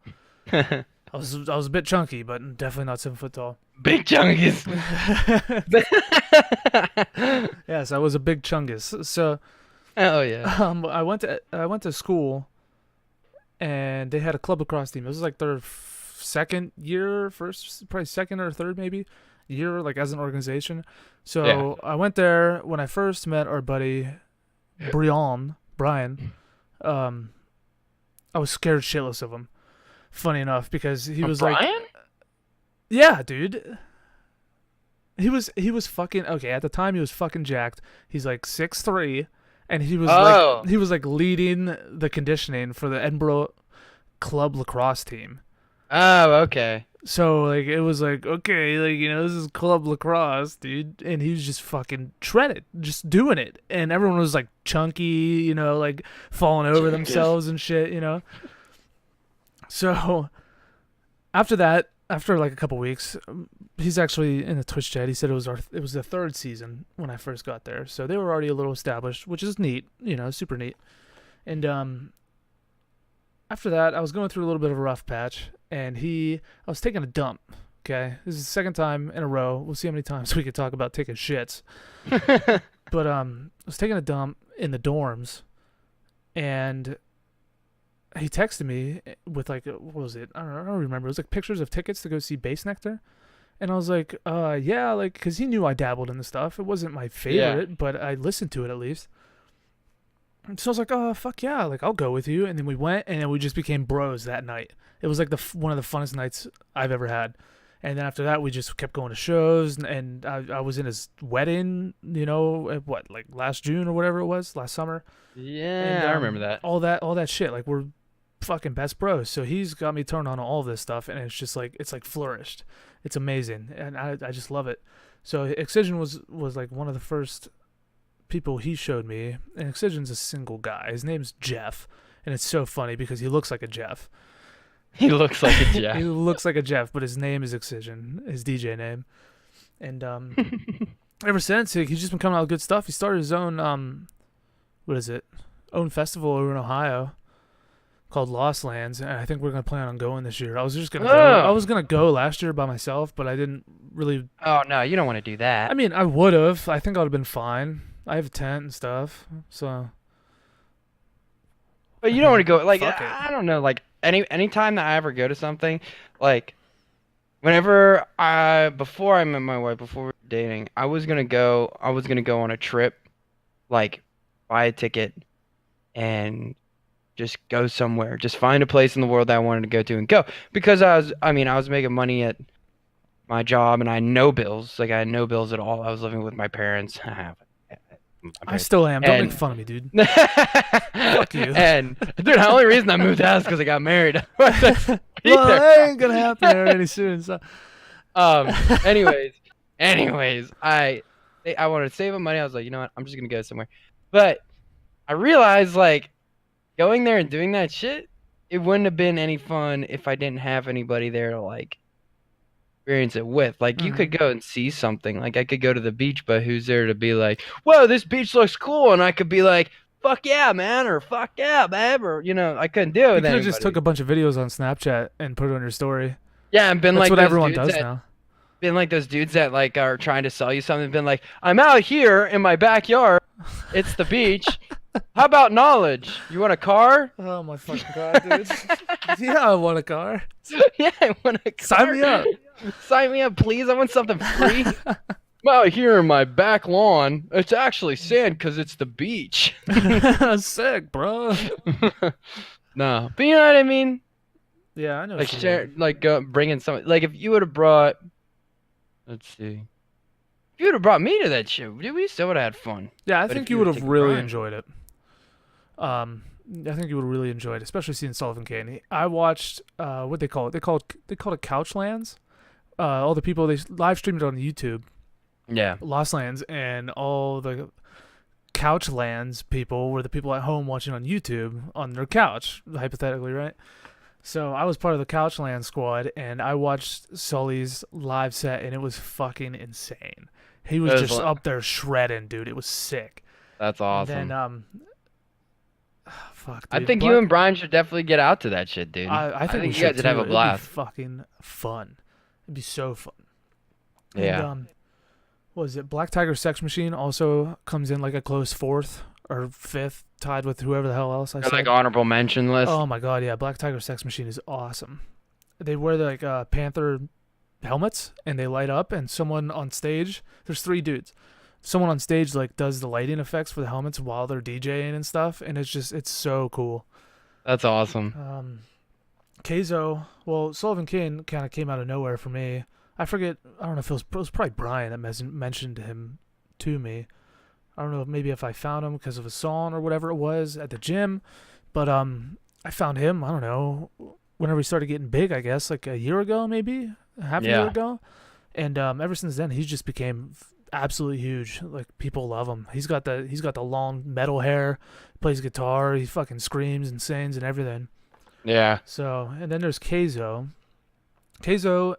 I was a bit chunky, but definitely not 7 foot tall. Big chungus. Yes, I was a big chungus. So Oh yeah. I went to school and they had a club lacrosse team. It was like their second year, first probably second or third maybe year, like as an organization. Yeah. So I went there when I first met our buddy Brian. Um, I was scared shitless of him. Funny enough, because he was like, Brian? yeah, dude. He was fucking okay at the time. He was fucking jacked. He's like 6'3", and Oh. he was like leading the conditioning for the Edinburgh club lacrosse team. Oh, okay. So like it was like okay, like this is club lacrosse, dude, and he was just fucking shredded, just doing it, and everyone was like chunky, like falling over Jesus. themselves and shit. So after that, after like a couple weeks, he's actually in the Twitch chat. He said it was the third season when I first got there, so they were already a little established, which is neat, super neat. And after that, I was going through a little bit of a rough patch, and I was taking a dump. Okay, this is the second time in a row. We'll see how many times we could talk about taking shits. But I was taking a dump in the dorms, and he texted me with like what was it? I don't remember. It was like pictures of tickets to go see Bass Nectar, and I was like, yeah, like because he knew I dabbled in the stuff. It wasn't my favorite, but I listened to it at least. And so I was like, oh fuck yeah, like I'll go with you. And then we went, and then we just became bros that night. It was like one of the funnest nights I've ever had. And then after that, we just kept going to shows, and I was in his wedding, at what, like last June or whatever it was, last summer. Yeah, And I remember that. all that shit. Like we're fucking best bros. So he's got me turned on to all of this stuff, and it's just like flourished. It's amazing, and I just love it. So Excision was like one of the first people he showed me, and Excision's a single guy. His name's Jeff, and it's so funny because he looks like a Jeff. He looks like a He Jeff. looks like a Jeff, but his name is Excision, his DJ name. And ever since, he's just been coming out with good stuff. He started his own what is it? Own festival over in Ohio called Lost Lands, and I think we're gonna plan on going this year. I was just gonna go. I was gonna go last year by myself, but I didn't really. Oh no, you don't want to do that. I mean, I would have. I think I would have been fine. I have a tent and stuff, so. But you don't want to go like Fuck it. I don't know, like any time that I ever go to something, like whenever before I met my wife, before we were dating, I was gonna go on a trip, like buy a ticket and just go somewhere. Just find a place in the world that I wanted to go to and go. Because I was making money at my job and I had no bills. Like I had no bills at all. I was living with my parents. I still am. Don't And- make fun of me, dude. Fuck you. And dude, the only reason I moved out is because I got married. Well, that ain't gonna happen any soon. So. Anyways, I wanted to save up money. I was like, you know what? I'm just gonna go somewhere. But I realized like going there and doing that shit, it wouldn't have been any fun if I didn't have anybody there to like experience it with. Like you could go and see something. Like I could go to the beach, but who's there to be like, whoa, this beach looks cool, and I could be like, fuck yeah, man, or fuck yeah, babe, or I couldn't do it You with could have anybody. just took a bunch of videos on Snapchat and put it on your story. Yeah, and been That's like what those everyone dudes does that, now. been like those dudes that like are trying to sell you something. Been like, I'm out here in my backyard. It's the beach. How about knowledge? You want a car? Oh my fucking god, dude. Yeah, I want a car. Yeah, I want a car. Sign me up. Sign me up, please. I want something free. I'm out here in my back lawn. It's actually sand because it's the beach. Sick, bro. No, but you know what I mean. Yeah, I know. Like what you share, mean. like bringing some. Like if you would have brought, let's see, if you would have brought me to that show, dude, we still would have had fun. Yeah, I But think if you you would would've have taken really Brian. enjoyed it. I think you would have really enjoyed it, especially seeing Sullivan Kane. I watched what they call it. They called it Couchlands. All the people they live streamed it on YouTube, Yeah. Lost Lands, and all the Couchlands people were the people at home watching on YouTube on their couch, hypothetically, right? So I was part of the Couchland squad, and I watched Sully's live set, and it was fucking insane. He was It was just li- up there shredding, dude. It was sick. That's awesome. And then fuck. I Dude, think you and Brian should definitely get out to that shit, dude. I think we you should guys would have too. a blast. It'd be fucking fun. It'd be so fun. Yeah. And, what was it? Black Tiger Sex Machine also comes in like a close fourth. or fifth, tied with whoever the hell else I Or like said. honorable mention list. Oh my god, yeah, Black Tiger Sex Machine is awesome. They wear like panther helmets and they light up, and someone on stage, there's three dudes. Someone on stage like does the lighting effects for the helmets while they're DJing and stuff, and it's so cool. That's awesome. Keizo, well, Sullivan King kind of came out of nowhere for me. I forget, I don't know if it was probably Brian that mentioned him to me. I don't know, maybe if I found him because of a song or whatever it was at the gym, but I found him, I don't know, whenever he started getting big, I guess, like a year ago, maybe half a year Yeah. ago, and ever since then he's just became absolutely huge. Like people love him. He's got the long metal hair, plays guitar, he fucking screams and sings and everything. Yeah. So, and then there's Keizo. Keizo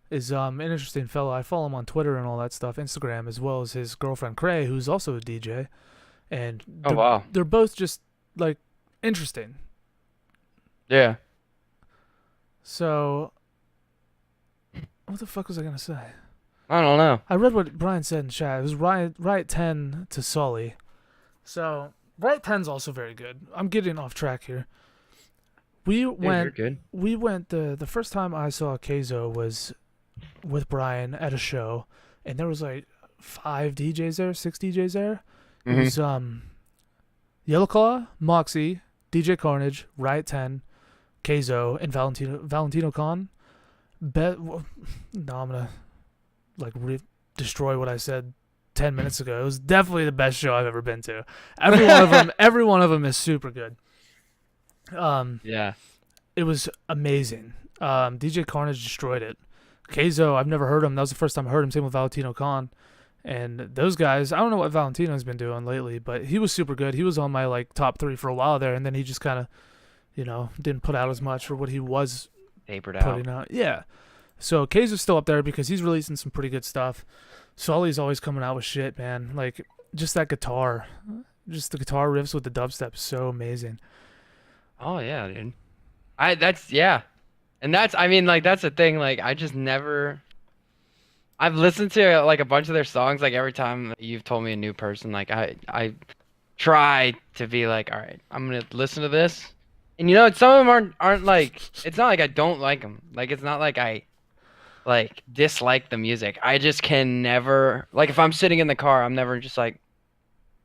is an interesting fellow. I follow him on Twitter and all that stuff, Instagram, as well as his girlfriend Cray, who's also a DJ, and Oh wow. they're both just like interesting. Yeah. So, what the fuck was I gonna say? I don't know. I read what Brian said in chat. It was Riot 10 to Sully. So Riot 10's also very good. I'm getting off track here. We Dude, went. you're good. We went the first time I saw Keizo was with Brian at a show, and there was like 5 DJs there, 6 DJs there. It Mhm. was Yellowclaw, Moxie, DJ Carnage, Riot 10, Keizo, and Valentino Khan. No, I'm gonna like destroy what I said 10 minutes ago. It was definitely the best show I've ever been to. Every one of them is super good. Yeah. It was amazing. DJ Carnage destroyed it. Keizo, I've never heard him. That was the first time I heard him. Same with Valentino Khan. And those guys, I don't know what Valentino's been doing lately, but he was super good. He was on my like top 3 for a while there, and then he just kind of, didn't put out as much for what he was Tapered out. putting out. Yeah. So Keizo's still up there because he's releasing some pretty good stuff. Sully's always coming out with shit, man. Like just that guitar, just the guitar riffs with the dubstep is so amazing. Oh yeah, dude. And that's the thing, like I just never I've listened to like a bunch of their songs, like every time you've told me a new person, like I try to be like, all right, I'm gonna listen to this. And some of them aren't like, it's not like I don't like them. Like it's not like I like dislike the music. I just can never, like if I'm sitting in the car, I'm never just like,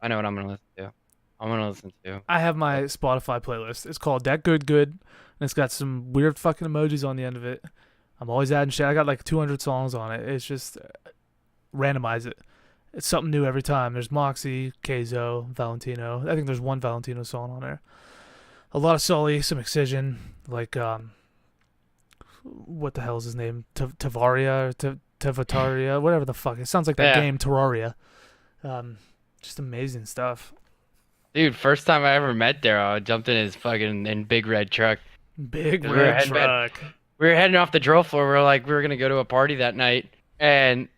I know what I'm gonna listen to. I'm gonna listen to. I have my Spotify playlist. It's called That Good Good, and it's got some weird fucking emojis on the end of it. I'm always adding shit. I got like 200 songs on it. It's just randomize it. It's something new every time. There's Moxie, Keizo, Valentino. I think there's one Valentino song on there. A lot of Sully, some Excision, like what the hell is his name? Tavaria or Tavataria, whatever the fuck. It sounds like that Yeah. game Terraria. Just amazing stuff. Dude, first time I ever met Darrell, I jumped in his fucking big red truck. Big We were red heading back- truck. We were heading off the drill floor. We were gonna go to a party that night, and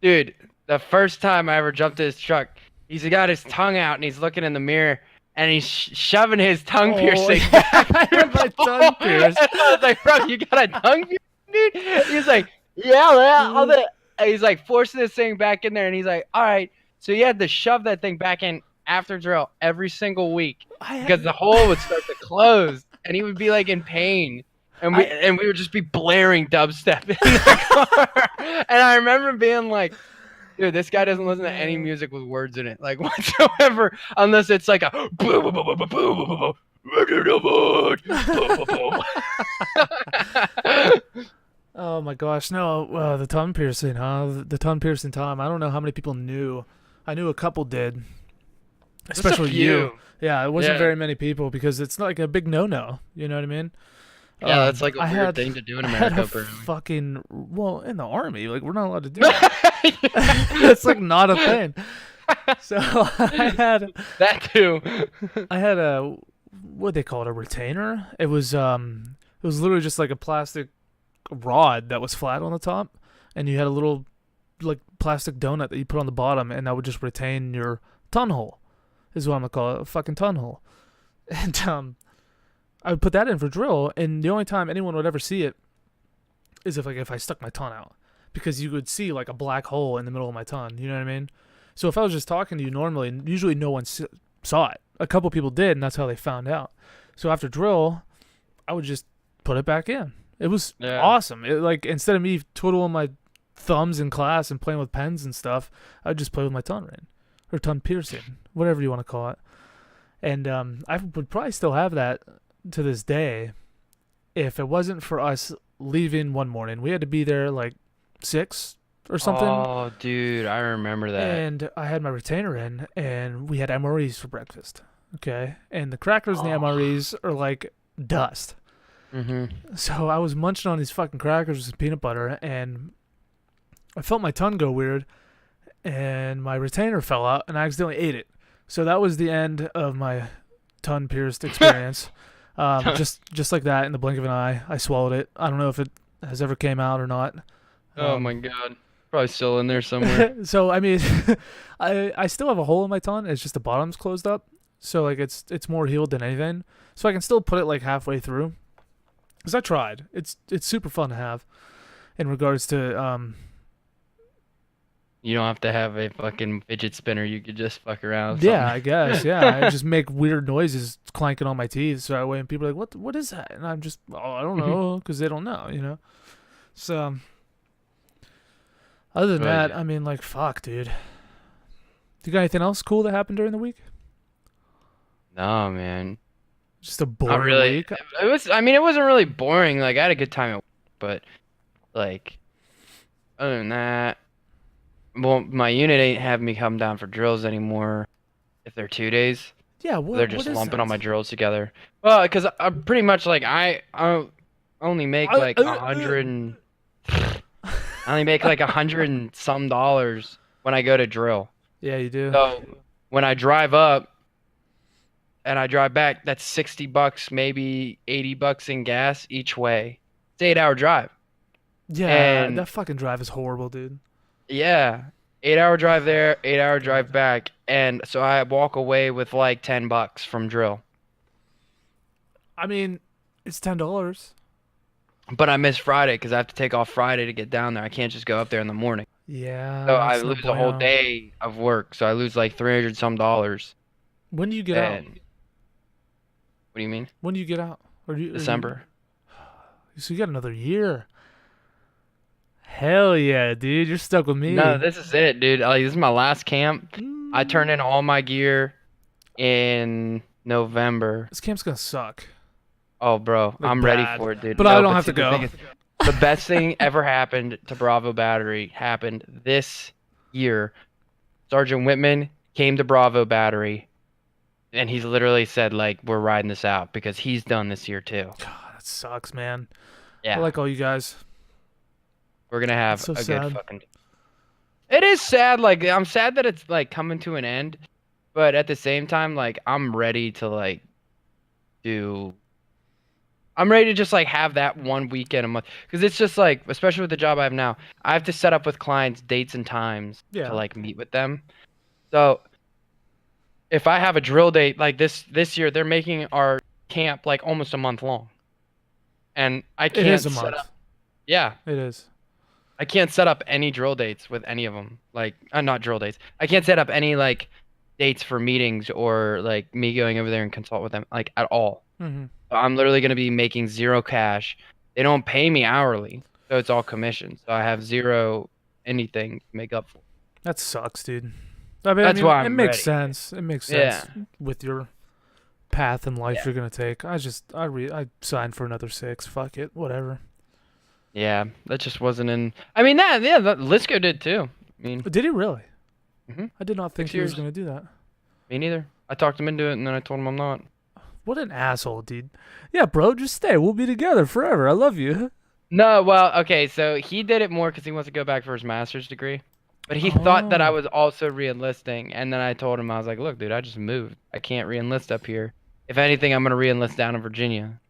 dude, the first time I ever jumped in his truck, he's got his tongue out and he's looking in the mirror and he's shoving his tongue piercing yeah. back. I had my tongue pierced. And I was like, bro, you got a tongue piercing, dude? He's like, yeah, man. And he's like forcing this thing back in there, and he's like, all right. So you had to shove that thing back in after drill every single week because the hole would start to close, and he would be like in pain. And we would just be blaring dubstep in the car. And I remember being like, dude, this guy doesn't listen to any music with words in it, like whatsoever, unless it's like a Oh my gosh, no, the tongue piercing, huh? The tongue piercing time. I don't know how many people knew. I knew a couple did. Especially you. Yeah, it wasn't Yeah. very many people because it's not like a big no-no. You know what I mean? Yeah, that's like a I weird had- thing to do in I had America, a apparently. in the army, like we're not allowed to do it. It's like not a thing. So I had That too. a what they call it, a retainer. It was literally just like a plastic rod that was flat on the top, and you had a little like plastic donut that you put on the bottom, and that would just retain your ton hole. Is what I'm gonna call it, a fucking ton hole. And I would put that in for drill, and the only time anyone would ever see it is if I stuck my tongue out, because you would see like a black hole in the middle of my tongue. You know what I mean? So if I was just talking to you normally, usually no one saw it. A couple people did, and that's how they found out. So after drill, I would just put it back in. It was awesome. It, like, instead of me twiddling my thumbs in class and playing with pens and stuff, I would just play with my tongue ring or tongue piercing, whatever you want to call it. And I would probably still have that to this day if it wasn't for us leaving one morning. We had to be there like 6 or something. Oh, dude, I remember that. And I had my retainer in, and we had MREs for breakfast. Okay, and the crackers and the MREs are like dust. So I was munching on these fucking crackers with peanut butter, and I felt my tongue go weird, and my retainer fell out, and I accidentally ate it. So that was the end of my tongue pierced experience. Just like that, in the blink of an eye, I swallowed it. I don't know if it has ever came out or not. Oh my god, probably still in there somewhere. So I mean, I still have a hole in my tongue. It's just the bottom's closed up. So like it's more healed than anything. So I can still put it like halfway through. Cause I tried. It's super fun to have. In regards to You don't have to have a fucking fidget spinner. You could just fuck around. Yeah, I guess. Yeah, I just make weird noises clanking on my teeth. So that way, and people are like, "What is that?" And I'm just, I don't know, because they don't know, you know. So other than that, I mean, like, fuck, dude. You got anything else cool that happened during the week? No, man. Just a boring week. It was. I mean, it wasn't really boring. Like, I had a good time at work, but like, other than that, well, my unit ain't having me come down for drills anymore. If they're 2 days, yeah, they're just lumping all my drills together. Well, because I'm pretty much like I only make like I only make like $100 and some when I go to drill. Yeah, you do. So when I drive up and I drive back, that's $60, maybe $80 in gas each way. It's an 8-hour drive. Yeah, and that fucking drive is horrible, dude. Yeah, 8-hour drive there, 8-hour drive back, and so I walk away with like $10 from drill. I mean, it's $10. But I miss Friday because I have to take off Friday to get down there. I can't just go up there in the morning. Yeah. So I lose a whole day of work. So I lose like $300 some. When do you get out? What do you mean? When do you get out? December. So you got another year. Hell yeah, dude. You're stuck with me. No, this is it, dude. Like, this is my last camp. I turned in all my gear in November. This camp's going to suck. Oh, bro. Like, I'm ready for it, dude. But I don't have to go. The best thing ever happened to Bravo Battery happened this year. Sergeant Whitman came to Bravo Battery, and he's literally said, like, we're riding this out because he's done this year, too. God, that sucks, man. Yeah. I like all you guys. We're going to have a good fucking... It is sad. Like, I'm sad that it's, like, coming to an end. But at the same time, like, I'm ready to, like, I'm ready to just, like, have that one weekend a month. Because it's just, like, especially with the job I have now, I have to set up with clients dates and times to, like, meet with them. So if I have a drill date, like, this year, they're making our camp, like, almost a month long. And I can't It is a month. Yeah. It is. I can't set up any drill dates with any of them. Like, not drill dates. I can't set up any, like, dates for meetings or, like, me going over there and consult with them, like, at all. Mm-hmm. So I'm literally going to be making zero cash. They don't pay me hourly, so it's all commission. So I have zero anything to make up for. That sucks, dude. I mean, That's why it I'm makes ready. sense. It makes sense with your path in life you're gonna take. I signed for another 6. Fuck it, whatever. Yeah, that just wasn't in. I mean, that Lisco did too. I mean, did he really? Mm-hmm. I did not think he was gonna do that. Me neither. I talked him into it, and then I told him I'm not. What an asshole, dude. Yeah, bro, just stay. We'll be together forever. I love you. No, well, okay, so he did it more because he wants to go back for his master's degree. But he thought that I was also re-enlisting, and then I told him, I was like, look, dude, I just moved. I can't re-enlist up here. If anything, I'm going to re-enlist down in Virginia.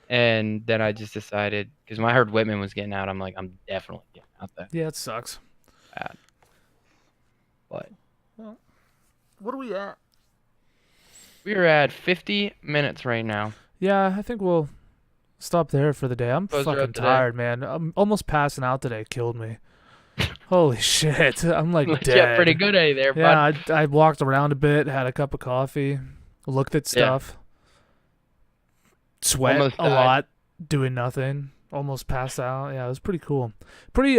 And then I just decided, because when I heard Whitman was getting out, I'm like, I'm definitely getting out there. Yeah, it sucks. Bad. But. Well, what are we at? We are at 50 minutes right now. Yeah, I think we'll stop there for the day. I'm fucking tired, man. I'm almost passing out today. Killed me. Holy shit. I'm like Looked dead. pretty good at you there, Yeah, bud. I walked around a bit, had a cup of coffee, looked at Yeah. stuff, sweat Almost a died. lot, doing nothing, almost passed out. Yeah, it was pretty cool. Pretty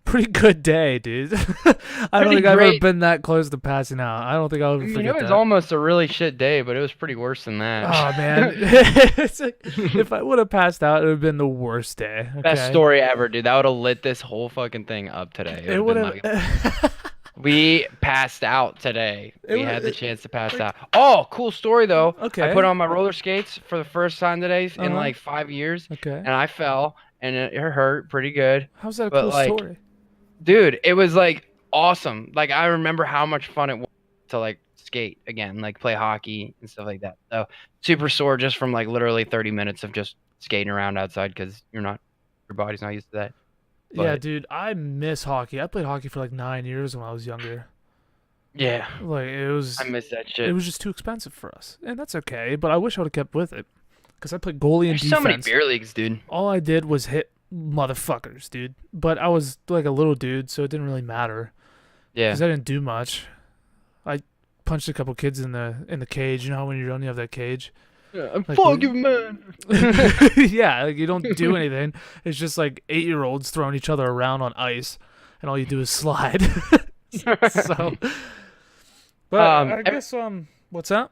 pretty good day, dude. I don't Pretty think I've ever great. been that close to passing out. I don't think I'll I ever mean, it forget was that. almost a really shit day, but it was pretty worse than that. Oh man, it's like, if I would have passed out, it would have been the worst day. Best Okay, story ever, dude. That would have lit this whole fucking thing up today. It it would would have been like have. we passed out today. It We would had the chance to pass like out. Oh, cool story though. I put okay. on my roller skates for the first time today Uh in huh. like 5 years, Okay. and I fell, and it hurt pretty good. How's that a But cool like, story? dude, it was like awesome. Like I remember how much fun it was to like skate again, like play hockey and stuff like that. So super sore just from like literally 30 minutes of just skating around outside because your body's not used to that. Yeah, But dude, I miss hockey. I played hockey for like 9 years when I was younger. yeah, Like I miss that it shit. was just too expensive for us, and that's okay. But I wish I would have kept with it, because I played goalie and There's so many defense. beer leagues, dude. All I did was hit motherfuckers, dude. But I was like a little dude, so it didn't really matter Yeah. because I didn't do much. I punched a couple kids in the cage. You know how when you're young you have that cage. Yeah, I'm Like, fucking man. Yeah, like you don't do anything. It's just like 8-year-olds throwing each other around on ice, and all you do is slide. So, but I Ev- guess what's that?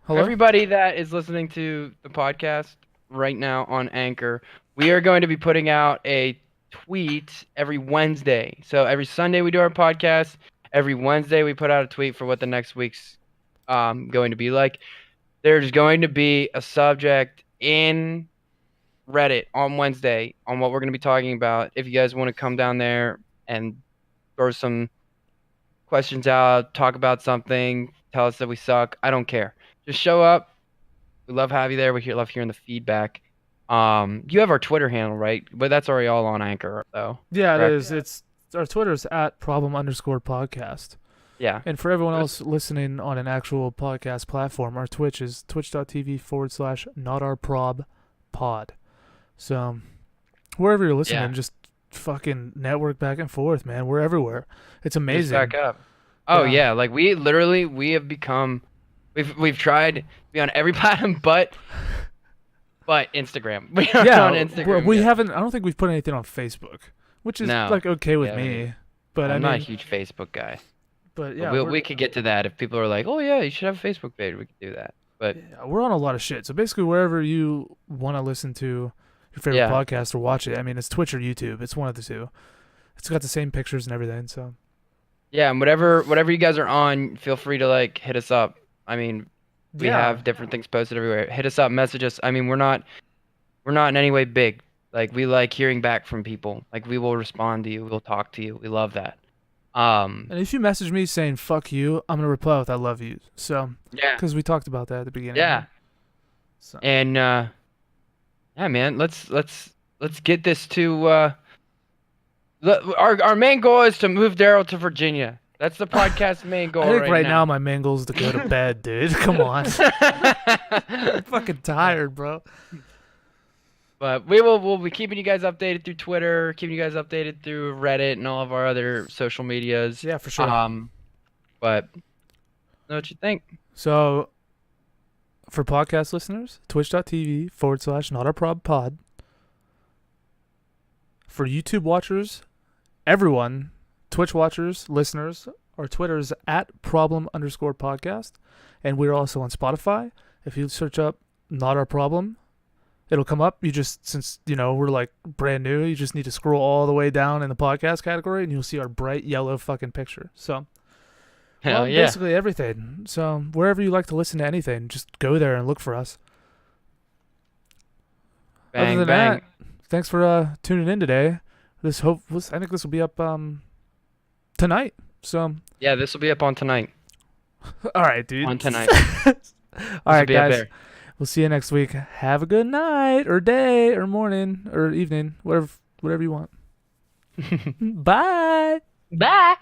Hello. everybody that is listening to the podcast right now on Anchor, we are going to be putting out a tweet every Wednesday. So every Sunday we do our podcast. Every Wednesday we put out a tweet for what the next week's going to be like. There's going to be a subject in Reddit on Wednesday on what we're going to be talking about. If you guys want to come down there and throw some questions out, talk about something, tell us that we suck. I don't care. Just show up. We love having you there. Love hearing the feedback. You have our Twitter handle, right? But that's already all on Anchor, though. Yeah, it Correct? is. It's our Twitter's at problem_podcast. Yeah. And for everyone else listening on an actual podcast platform, our Twitch is twitch.tv/notourprobpod. So wherever you're listening, Yeah. just fucking network back and forth, man. We're everywhere. It's Just amazing. back up. Oh Yeah. yeah, like we have become we've tried to be on every platform but Instagram. We are Yeah, on Instagram. we yet. haven't. I don't think we've put anything on Facebook, which is No. like okay with Yeah, me. But I'm I not a mean, huge Facebook guy. but But yeah, we could get to that if people are like, "Oh yeah, you should have a Facebook page." We could do that. But yeah, we're on a lot of shit. So basically, wherever you want to listen to your favorite Yeah. podcast or watch it, I mean, it's Twitch or YouTube. It's one of the two. It's got the same pictures and everything. So yeah, and whatever you guys are on, feel free to like hit us up. I mean, we yeah, have different things posted everywhere. Hit us up, message us. I mean, we're not in any way big. Like we like hearing back from people. Like we will respond to you. We'll talk to you. We love that. and if you message me saying "fuck you," I'm gonna reply with "I love you." So Yeah. because we talked about that at the beginning. Yeah. So And yeah, man, let's get this to our main goal is to move Darrell to Virginia. That's the podcast's main goal I think right now. now my main goal is to go to bed, dude. Come on, I'm fucking tired, bro. But we'll be keeping you guys updated through Twitter, keeping you guys updated through Reddit and all of our other social medias. Yeah, for sure. But know what you think. So, for podcast listeners, twitch.tv/notourprobpod. For YouTube watchers, everyone, Twitch watchers, listeners, our Twitter is at problem_podcast. And we're also on Spotify. If you search up Not Our Problem, it'll come up. You just, since, we're like brand new, you just need to scroll all the way down in the podcast category and you'll see our bright yellow fucking picture. So, Hell yeah. basically everything. So wherever you like to listen to anything, just go there and look for us. Bang, Other than bang. that, thanks for tuning in today. I think this will be up tonight. So Yeah, this will be up on tonight. all right, dude. On tonight. All right, be up guys. there. We'll see you next week. Have a good night or day or morning or evening, whatever you want. Bye. Bye.